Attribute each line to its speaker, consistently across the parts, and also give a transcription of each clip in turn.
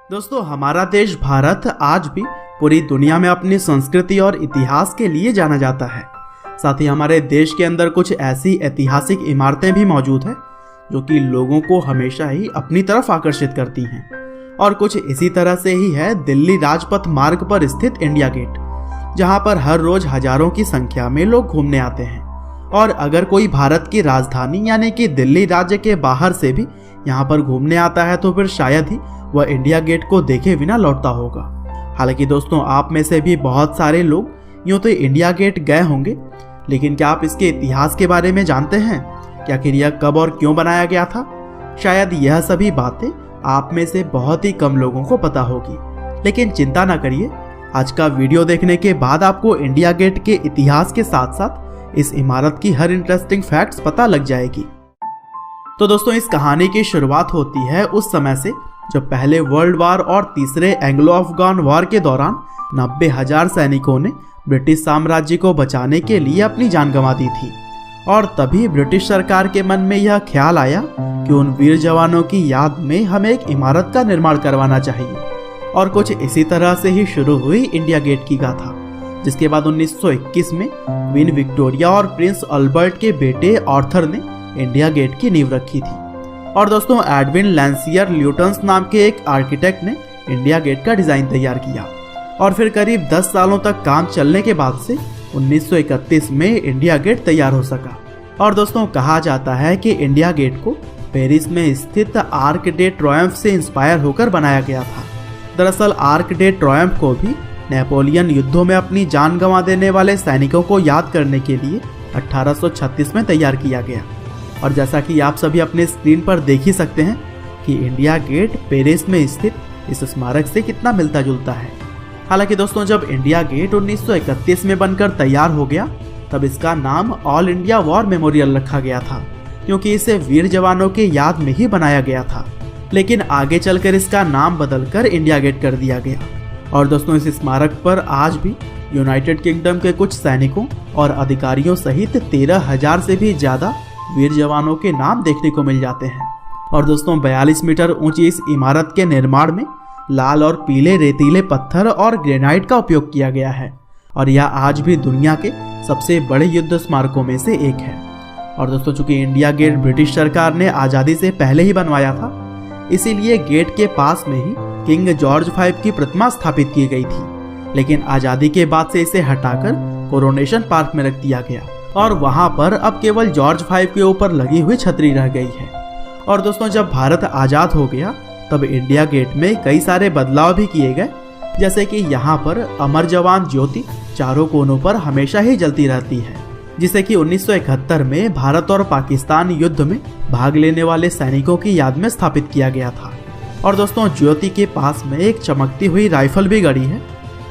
Speaker 1: दोस्तों, हमारा देश भारत आज भी पूरी दुनिया में अपनी संस्कृति और इतिहास के लिए जाना जाता है। साथ ही हमारे देश के अंदर कुछ ऐसी ऐतिहासिक इमारतें भी मौजूद हैं जो कि लोगों को हमेशा ही अपनी तरफ आकर्षित करती हैं। और कुछ इसी तरह से ही है दिल्ली राजपथ मार्ग पर स्थित इंडिया गेट, जहां पर हर रोज हजारों की संख्या में लोग घूमने आते हैं। और अगर कोई भारत की राजधानी यानी कि दिल्ली राज्य के बाहर से भी यहाँ पर घूमने आता है तो फिर शायद ही वह इंडिया गेट को देखे बिना लौटता होगा। हालांकि दोस्तों, आप में से भी बहुत सारे लोग यूँ तो इंडिया गेट गए होंगे, लेकिन क्या आप इसके इतिहास के बारे में जानते हैं कि आखिर यह कब और क्यों बनाया गया था? शायद यह सभी बातें आप में से बहुत ही कम लोगों को पता होगी। लेकिन चिंता ना करिए, आज का वीडियो देखने के बाद आपको इंडिया गेट के इतिहास के साथ साथ इस इमारत की हर इंटरेस्टिंग फैक्ट्स पता लग जाएगी। तो दोस्तों, इस कहानी की शुरुआत होती है उस समय से जब पहले वर्ल्ड वार और तीसरे एंग्लो अफगान वार के दौरान 90,000 सैनिकों ने ब्रिटिश साम्राज्य को बचाने के लिए अपनी जान गंवा दी थी। और तभी ब्रिटिश सरकार के मन में यह ख्याल आया कि उन वीर जवानों की याद में हमें एक इमारत का निर्माण करवाना चाहिए। और कुछ इसी तरह से ही शुरू हुई इंडिया गेट की गाथा, जिसके बाद 1921 में क्वीन विक्टोरिया और प्रिंस अल्बर्ट के बेटे आर्थर ने इंडिया गेट की नींव रखी थी। और दोस्तों, एडविन लैंसियर ल्यूटन्स नाम के एक आर्किटेक्ट ने इंडिया गेट का डिजाइन तैयार किया। और फिर करीब 10 सालों तक काम चलने के बाद से 1931 में इंडिया गेट तैयार हो सका। और दोस्तों, कहा जाता है कि इंडिया गेट को पेरिस में स्थित आर्क डे ट्रायम्फ से इंस्पायर होकर बनाया गया था। दरअसल आर्क डे ट्रायम्फ को भी नेपोलियन युद्धों में अपनी जान गंवा देने वाले सैनिकों को याद करने के लिए 1836 में तैयार किया गया। और जैसा कि आप सभी अपने स्क्रीन पर देख ही सकते हैं कि इंडिया गेट पेरिस में स्थित इस स्मारक से कितना मिलता जुलता है। हालांकि दोस्तों, जब इंडिया गेट 1931 में बनकर तैयार हो गया तब इसका नाम ऑल इंडिया वॉर मेमोरियल रखा गया था, क्योंकि इसे वीर जवानों के याद में ही बनाया गया था। लेकिन आगे चलकर इसका नाम बदलकर इंडिया गेट कर दिया गया। और दोस्तों, इस स्मारक पर आज भी यूनाइटेड किंगडम के कुछ सैनिकों और अधिकारियों सहित 13,000 से भी ज्यादा वीर जवानों के नाम देखने को मिल जाते हैं। और दोस्तों, 42 मीटर ऊंची इस इमारत के निर्माण में लाल और पीले रेतीले पत्थर और ग्रेनाइट का उपयोग किया गया है। और यह आज भी दुनिया के सबसे बड़े युद्ध स्मारकों में से एक है। और दोस्तों, चूंकि इंडिया गेट ब्रिटिश सरकार ने आज़ादी से पहले ही बनवाया था, इसीलिए गेट के पास में ही किंग जॉर्ज V की प्रतिमा स्थापित की गई थी। लेकिन आज़ादी के बाद से इसे हटाकर कोरोनेशन पार्क में रख दिया गया और वहां पर अब केवल जॉर्ज V के ऊपर लगी हुई छतरी रह गई है। और दोस्तों, जब भारत आज़ाद हो गया तब इंडिया गेट में कई सारे बदलाव भी किए गए, जैसे कि यहाँ पर अमर जवान ज्योति चारों कोनों पर हमेशा ही जलती रहती है, जिसे कि 1971 में भारत और पाकिस्तान युद्ध में भाग लेने वाले सैनिकों की याद में स्थापित किया गया था। और दोस्तों, ज्योति के पास में एक चमकती हुई राइफल भी गड़ी है,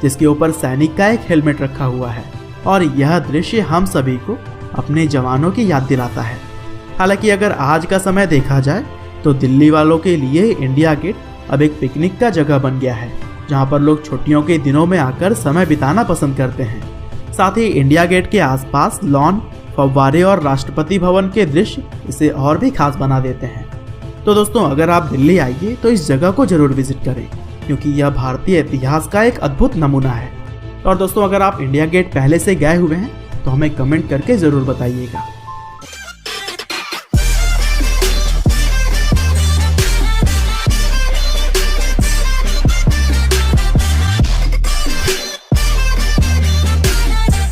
Speaker 1: जिसके ऊपर सैनिक का एक हेलमेट रखा हुआ है। और यह दृश्य हम सभी को अपने जवानों की याद दिलाता है। हालांकि अगर आज का समय देखा जाए तो दिल्ली वालों के लिए इंडिया गेट अब एक पिकनिक का जगह बन गया है, जहां पर लोग छुट्टियों के दिनों में आकर समय बिताना पसंद करते हैं। साथ ही इंडिया गेट के आसपास लॉन, फव्वारे और राष्ट्रपति भवन के दृश्य इसे और भी खास बना देते हैं। तो दोस्तों, अगर आप दिल्ली आइए तो इस जगह को जरूर विजिट करें, क्योंकि यह भारतीय इतिहास का एक अद्भुत नमूना है। और दोस्तों, अगर आप इंडिया गेट पहले से गए हुए हैं तो हमें कमेंट करके ज़रूर बताइएगा।